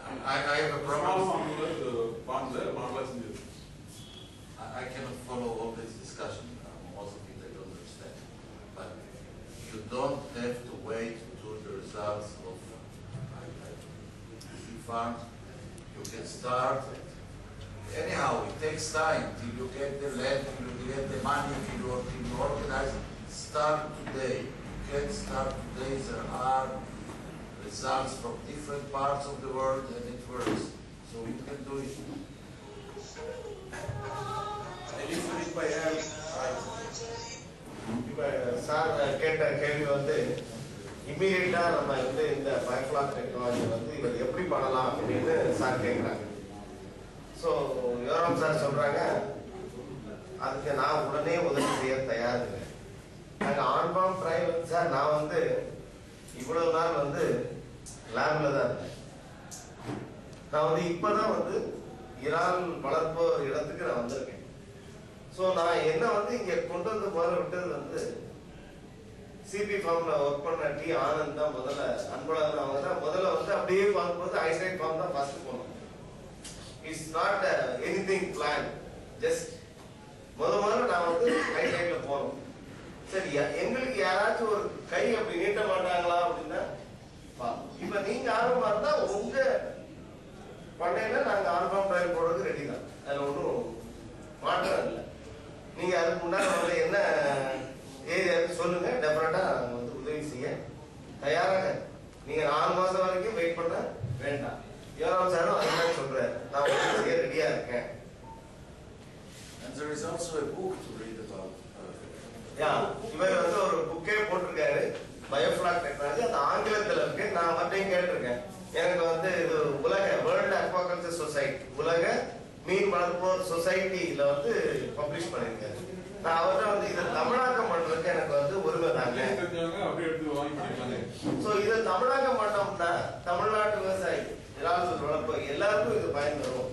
I have a problem. I cannot follow all this discussion. Most of it I don't understand. But you don't have to wait to the results of farms. You can start. Anyhow, it takes time till you get the land, till you get the money, till you organize. Start today. You can start today. There are results from different parts of the world and it works. So you can do it. Sir கேட்ட கேள்வி வந்து இம்மீடியட்டா நம்ம வந்து இந்த biofloc technology வந்து இதை எப்படி பண்ணலாம் அப்படின்னு சார் கேட்குறாங்க. ஸோ யோராம் சார் சொல்றாங்க அதுக்கு நான் உடனே உதவி செய்ய தயார் இல்லை. நாங்கள் ஆன்பாம் ட்ரையல் சார் நான் வந்து இவ்வளவு நாள் வந்து லேப்ல தான் இருந்தேன். நான் வந்து இப்பதான் வந்து இறால் வளர்ப்பு இடத்துக்கு நான் வந்திருக்கேன். ஸோ நான் என்ன வந்து இங்க கொண்டு வந்து முதல்ல விட்டது வந்து சிபி ஃபார்ம்ல ஒர்க் பண்ண டி ஆனந்த் தான் முதல்ல அன்பழகன் அவங்க தான் முதல்ல வந்து அப்படியே பார்க்கும்போது ஐசைட் ஃபார்ம் தான் ஃபர்ஸ்ட் போனோம். It's not anything plan, just முதல்ல நான் வந்து ஐசைட்ல போனோம். சரி, எங்களுக்கு யாராச்சும் ஒரு கை அப்படி நீட்ட மாட்டாங்களா அப்படின்னா இப்ப நீங்க ஆர்வமா இருந்தா உங்க பண்ணையில நாங்க ஆர்வம் ட்ரையல் போடுறதுக்கு ரெடி தான். அதுல ஒன்றும் மாற்றம் இல்லை. நீங்க அதுக்கு முன்னாடி என்ன ஏரியாவுக்கு சொல்லுங்க, டெஃபினட்டா நாங்க வந்து உதவி செய்ய தயாராக. நீங்க 4 மாசம் வரைக்கும் வெயிட் பண்ண வேண்டாம். யோராம் சாரும் அதுதான் சொல்றாரு, நான் உதவி செய்ய ரெடியா இருக்கேன். And there is also a book to read about. இவர் வந்து ஒரு புக்கே போட்டிருக்காரு, பயோஃப்ளாக் டெக்னாலஜி. அது ஆங்கிலத்தில் இருக்கு. நான் மற்றையும் கேட்டிருக்கேன். எனக்கு வந்து இது உலக வேர்ல்டு அக்வாகல்ச்சர் சொசைட்டி, உலக மீன் வளர்ப்போர் சொசைட்டில வந்து பப்ளிஷ் பண்ணிருக்காரு. நான் அவர்கிட்ட வந்து இதை தமிழாக்கம் பண்றதுக்கு எனக்கு வந்து உரிமை தாங்க. சோ இதை தமிழாக்கம் பண்ணோம்னா தமிழ்நாட்டு விவசாயி இறால் வளர்ப்பு எல்லாருக்கும் இது பயன் தரும்.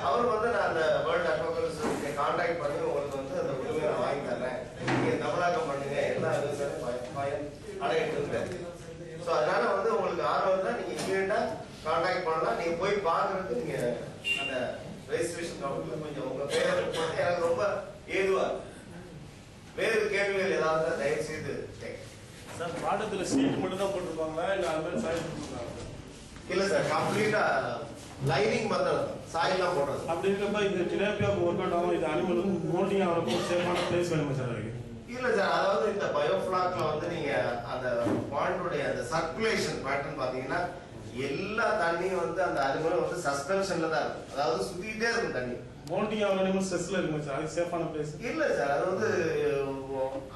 அவர் வந்து நான் அந்த வேர்ல்டு அக்வாகல்ச்சர் சொசைட்டியை கான்டாக்ட் பண்ணி உங்களுக்கு வந்து அந்த உரிமையை நான் வாங்கி தர்றேன், நீங்க தமிழாக்கம் பண்ணுங்க, எல்லா விவசாயம் பயன் அடையிட்டு. ஸோ அதனால வந்து உங்களுக்கு ஆர்வம் தான், நீங்க இமீடியட்டா கான்டாக்ட் பண்ணலாம். நீங்க போய் பாக்குறதுக்கு நீங்க அந்த ரெஜிஸ்ட்ரேஷன் கவுண்டர்ல கொஞ்சம் உங்க பேரை போட்டு எனக்கு ரொம்ப ஏதுவா. வேறு கேள்விகள் ஏதாவது தயவு செய்து சார். பாடத்துல சீட் மட்டும் தான் போட்டிருப்பாங்களா இல்ல அது மாதிரி சாயில் போட்டுருக்காங்க? இல்ல சார், கம்ப்ளீட்டா லைனிங் மெத்தட், சாயிலாம் போடுறது. அப்படி இருக்கப்ப இந்த டிலேபியா ஒர்க் அவுட் ஆகும், இது அனிமல் மோல்டிங் ஆகிறப்போ சேஃபான பிளேஸ் வேணுமா சார் அதுக்கு? இல்ல சார், அதாவது இந்த பயோஃப்ளாக்ல வந்து நீங்க அந்த பாயிண்டோடைய அந்த சர்க்குலேஷன் பேட்டர்ன் பாத்தீங்கன்னா எல்லா தண்ணியும் வந்து அந்த அனிமல் வந்து சஸ்பென்ஷன்ல தான் இருக்கும், அதாவது சுத்திட்டே இருக்கும் தண்ணி. மோல்டிங் ஆகிற அனிமல் ஸ்ட்ரெஸ்ல இருக்குமா சார்? அது சேஃபான பிளேஸ் இல்ல சார். அது வந்து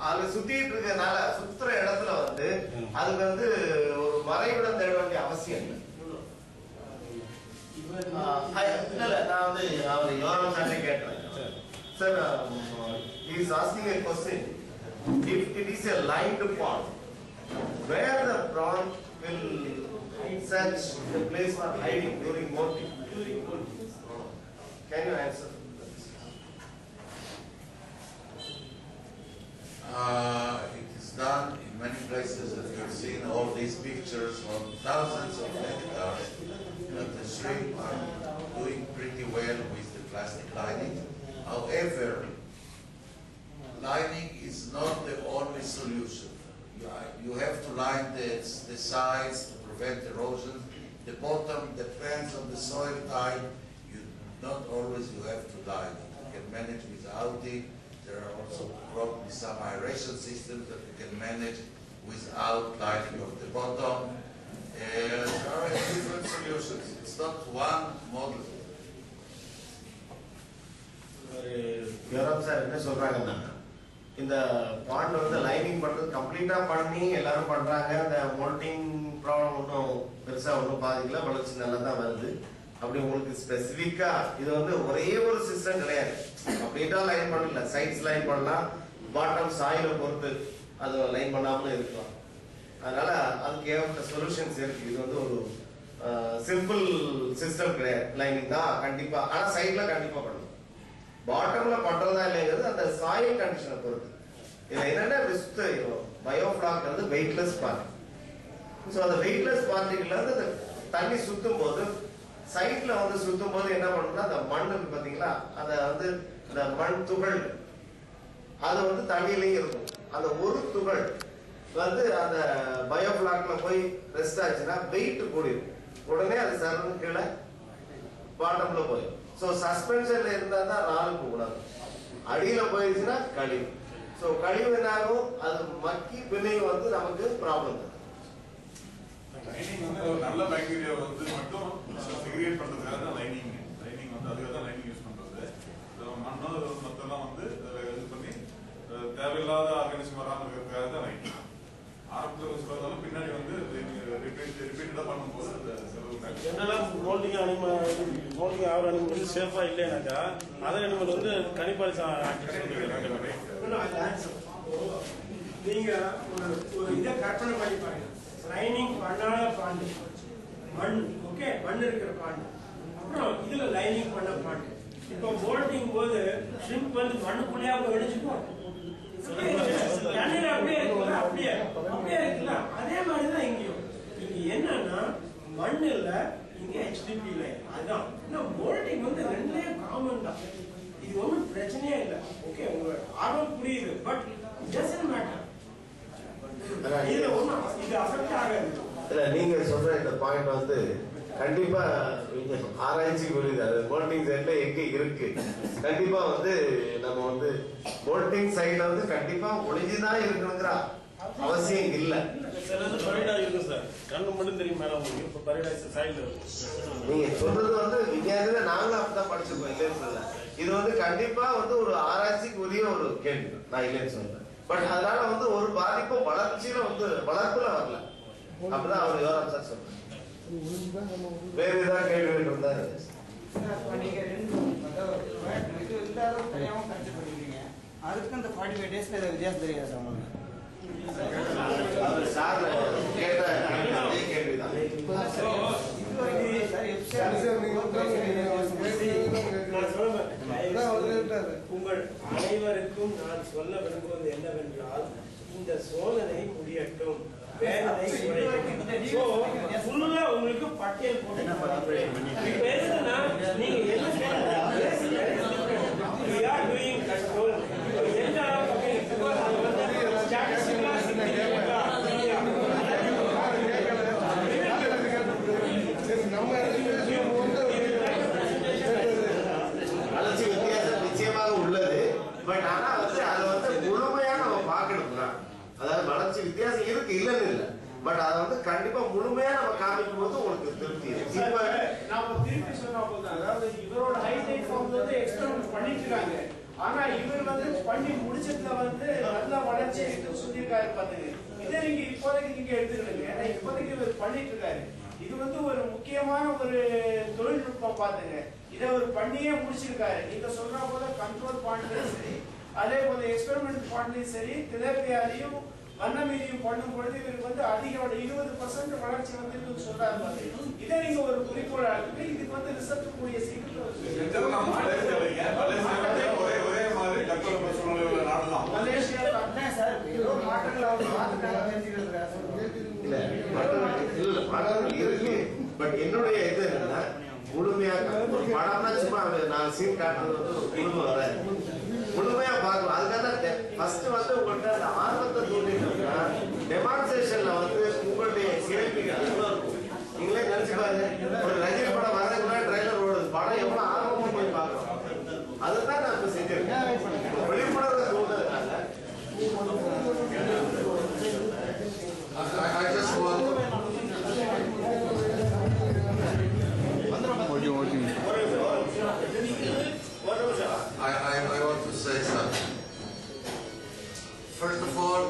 அது சுத்திட்டு இருக்கனால சுத்துற இடத்துல வந்து அதுக்கு வந்து ஒரு மறைவிடம் தேட வேண்டிய அவசியம் இல்லை. இல்ல நான் வந்து அவர் யோராம் சார்ட்டே கேட்டேன் sir. he is asking a question. If it is a lined pond, where the prawn will search the place for hiding during molting? Can you answer? It is done in many places that you have seen all these pictures on thousands of hectares that the shrimp are doing pretty well with the plastic lining. However, lining is not the only solution. You have to line the sides to prevent erosion. The bottom depends on the soil type. Not always you have to line it. You can manage without it. There are also probably some aeration systems that you can manage without lining of the bottom. There are different solutions. It's not one model. Joram sir என்ன சொல்றாங்கன்னா, இந்த bond வந்து lining பண்றது கம்ப்ளீட்டா பண்ணி எல்லாரும் பண்றாங்க. அந்த மோல்டிங் ப்ராப்ளம் ஒன்றும் பெருசா ஒன்றும் பாதிக்கல, வளர்ச்சி நல்லா தான் வருது. அப்படி உங்களுக்கு ஸ்பெசிபிக்கா இது வந்து ஒரே ஒரு சிஸ்டம் கிடையாது. கம்ப்ளீட்டா லைன் பண்ணல, சைட்ஸ் லைன் பண்ணலாம், பாட்டம் சாயில பொறுத்து அது லைன் பண்ணாமலும் இருக்கலாம். அதனால அதுக்கு ஏகப்பட்ட சொல்யூஷன்ஸ் இருக்கு. இது வந்து ஒரு சிம்பிள் சிஸ்டம் கிடையாது. லைனிங் தான் கண்டிப்பா, ஆனா சைட்ல கண்டிப்பா பண்ணணும். பாட்டம்ல பண்றதா இல்லைங்கிறது அந்த சாயில் கண்டிஷனை பொறுத்து. இதுல என்னன்னா பயோஃப்ளாக் வந்து வெயிட்லெஸ் பார்ட்டிகல். ஸோ அந்த வெயிட்லெஸ் பார்ட்டிகல்ல இருந்து தண்ணி சுத்தும் போது சைட்ல வந்து சுத்தும் போது என்ன பண்ணும்னா அந்த மண்ணுக்கு பாத்தீங்களா அத வந்து இந்த மண் துகள் அது வந்து தண்ணியிலேயே இருக்கும். அந்த ஒரு துகள் வந்து அந்த பயோபிளாக்ல போய் ரெஸ்ட் ஆச்சுன்னா வெயிட் கூடிடும். உடனே அது சரணு கீழே பாட்டம்ல போயிடும். ஸோ சஸ்பென்ஷன்ல இருந்தா தான் ரால் கூடாது. அடியில போயிடுச்சுன்னா கழிவு. ஸோ கழிவு என்னாகும், அது மக்கி பின்னையும் வந்து நமக்கு ப்ராப்ளம் தரும். லைனிங் வந்து ஒரு நல்ல பாக்டீரியா வந்து மட்டும் செக்ரிகேட் பண்றதுக்காக தான் லைனிங் வந்து அதுக்காக தான் லைனிங் யூஸ் பண்றது. மண்ணோ மொத்தம்லாம் வந்து இது பண்ணி தேவையில்லாத ஆர்கானிசம் வராமல் இருக்கிறதுக்காக தான் லைனிங். ஆரம்பத்தில் சொல்றதாலும் பின்னாடி வந்து ரிப்பீட்டடா பண்ணும்போது அந்த செலவு ஜெனரலா மோல்டிங் ஆகிற அனிமல் வந்து சேஃபா இல்லைனாக்கா அதர் அனிமல் வந்து கணிப்பாளி நீங்க ஒரு இதை கற்பனை பண்ணி பாருங்க. லைனிங் பண்ணாத பாண்டு மண், ஓகே, மண் இருக்கிற பாண்டு, அப்புறம் இதுல லைனிங் பண்ண பாண்டு. இப்போ மோல்டிங் போது ஷ்ரிம்ப் வந்து மண்ணுக்குள்ளேயே வெடிச்சுக்கும். தண்ணியில அப்படியே இருக்குல்ல, அப்படியே இருக்குல்ல, அதே மாதிரிதான் இங்கேயும். இங்க என்னன்னா மண் இல்ல, இங்க HDP லைன். அதுதான் மோல்டிங் வந்து ரெண்டே காமன் தான். இது ஒன்றும் பிரச்சனையே இல்லை. ஓகே, உங்க ஆர்வம் புரியுது, பட் டசன்ட் மேட்டர். நீங்க சொல்ற இந்த பாயிண்ட் வந்து கண்டிப்பா ஆராய்ச்சி புரியுது. அது மோல்டிங் சைட்ல எங்க இருக்கு, கண்டிப்பா வந்து நம்ம வந்து மோல்டிங் சைட்ல வந்து கண்டிப்பா ஒளிஞ்சுதான் இருக்கணுங்கிற அவசியம் இல்ல. நீங்க சொல்றது வந்து விஞ்ஞானில நாங்களும் அப்படிதான் படிச்சிருக்கோம், இல்லைன்னு சொல்ல. இது வந்து கண்டிப்பா வந்து ஒரு ஆராய்ச்சிக்கு உரிய ஒரு கேள்வி, நான் இல்லைன்னு சொல்றேன். பட் அதனால வந்து ஒரு பாதிப்பும் வளர்ச்சியில வந்து வளர்ப்புல வரல. அப்படிதான் அவர் யோரம் சார் சொல்றாரு. வேற ஏதாவது கேள்வி இருந்தாரு? அதுக்கு அந்த 45 டேஸ்ல வித்தியாசம் தெரியாது சார் உங்களுக்கு? சார் கேட்ட அதே கேள்விதான். உங்கள் அனைவருக்கும் நான் சொல்ல விரும்புவது என்னவென்றால், இந்த சோதனை முடியட்டும், வேதனை உங்களுக்கு பட்டியல் போட்டு நீங்க வளர்ச்சி வித்தியாசம் நிச்சயமாக உள்ளது. பட் ஆனா வந்து அதை வந்து முழுமையா நம்ம பார்க்கணும்னா, அதாவது வளர்ச்சி வித்தியாசம் இருக்கு, இல்லன்னு இல்லை. பட் அதை வந்து கண்டிப்பா முழுமையா நம்ம காமிக்கும் போது உங்களுக்கு திருப்தி இருக்கு. இப்ப நாம திருப்பி சொன்னா போதும். அதாவது இவரோட ஹைலைட் ஃபார்ம் வந்து எக்ஸ்பெரிமெண்ட் பண்ணிட்டு இருக்காங்க. ஆனா இவர் வந்து பண்ணி முடிச்சதுல வந்து நல்ல வளர்ச்சி இருக்குன்னு சொல்லியிருக்காரு. பாத்துங்க, இதை நீங்க இப்போதைக்கு நீங்க எடுத்துக்கிடுங்க. ஏன்னா இப்போதைக்கு இவர் பண்ணிட்டு இருக்காரு. இது வந்து ஒரு முக்கியமான ஒரு தொழில்நுட்பம். பாத்துங்க, இதை ஒரு பண்ணியே முடிச்சிருக்காரு. நீங்க சொல்ற போல கண்ட்ரோல் பாயிண்ட்லயும் சரி, அதே போல எக்ஸ்பெரிமெண்ட் பாயிண்ட்லயும் சரி, திலப்பியாலையும் வண்ணமீதியும் பண்ணும் பொழுது இவருக்கு வந்து அதிக 20% வளர்ச்சி வந்து சொல்றாரு. பாத்தீங்க, இதை நீங்க ஒரு குறிக்கோள் ஆகுது. இதுக்கு வந்து ரிசல்ட் கூடிய சீக்கிரம் பட் என்னுடைய இது என்னன்னா, முழுமையாக ஒரு படம்னா சும்மா 4 சீன் காட்டுறது வந்து ஒரு குழும வர முழுமையா பார்க்கணும். அதுக்காக ஃபர்ஸ்ட் வந்து உங்கள்கிட்ட அந்த ஆர்வத்தை தூண்டிட்டோம்னா டெமான்ஸ்ட்ரேஷன்ல வந்து உங்களுடைய கேள்விகள் அதிகமா இருக்கும். நீங்களே நினைச்சு பாருங்க, ஒரு ரஜினி படம் வரதுக்குள்ள ட்ரைலர் ஓடுது, படம் எவ்வளவு ஆர்வமா போய் பார்க்கணும். அதுதான் நான் இப்ப செஞ்சிருக்கேன். விழிப்புணர்வு தூண்டுறதுனால I just want I want to say something. First of all,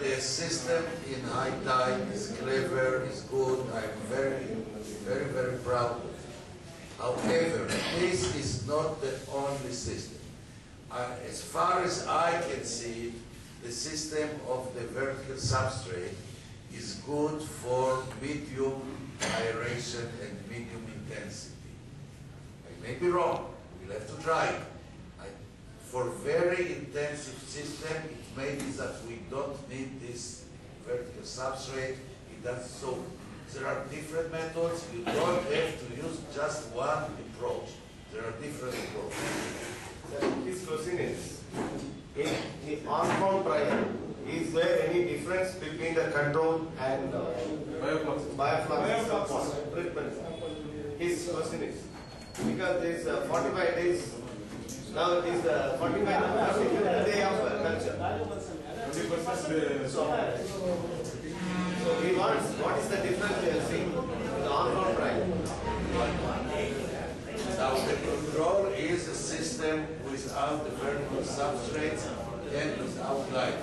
the system in high tide is clever, is good. I'm very proud of it. However, this is not the only system. As far as I can see, the system of the vertical substrate is good for medium aeration and medium intensity. I may be wrong. We'll have to try it. For very intensive system, it may be that we don't need this vertical substrate. It does so There are different methods. You don't have to use just one approach. There are different approaches. His question is, in the on-bound trial, is there any difference between the control and bioflux treatment? His question is, because there is 45 days, now it is 45 day of culture. 20% So he wants, what is the difference we are seeing in the on-bound trial? Now the control is a system without the vertical substrates and without light.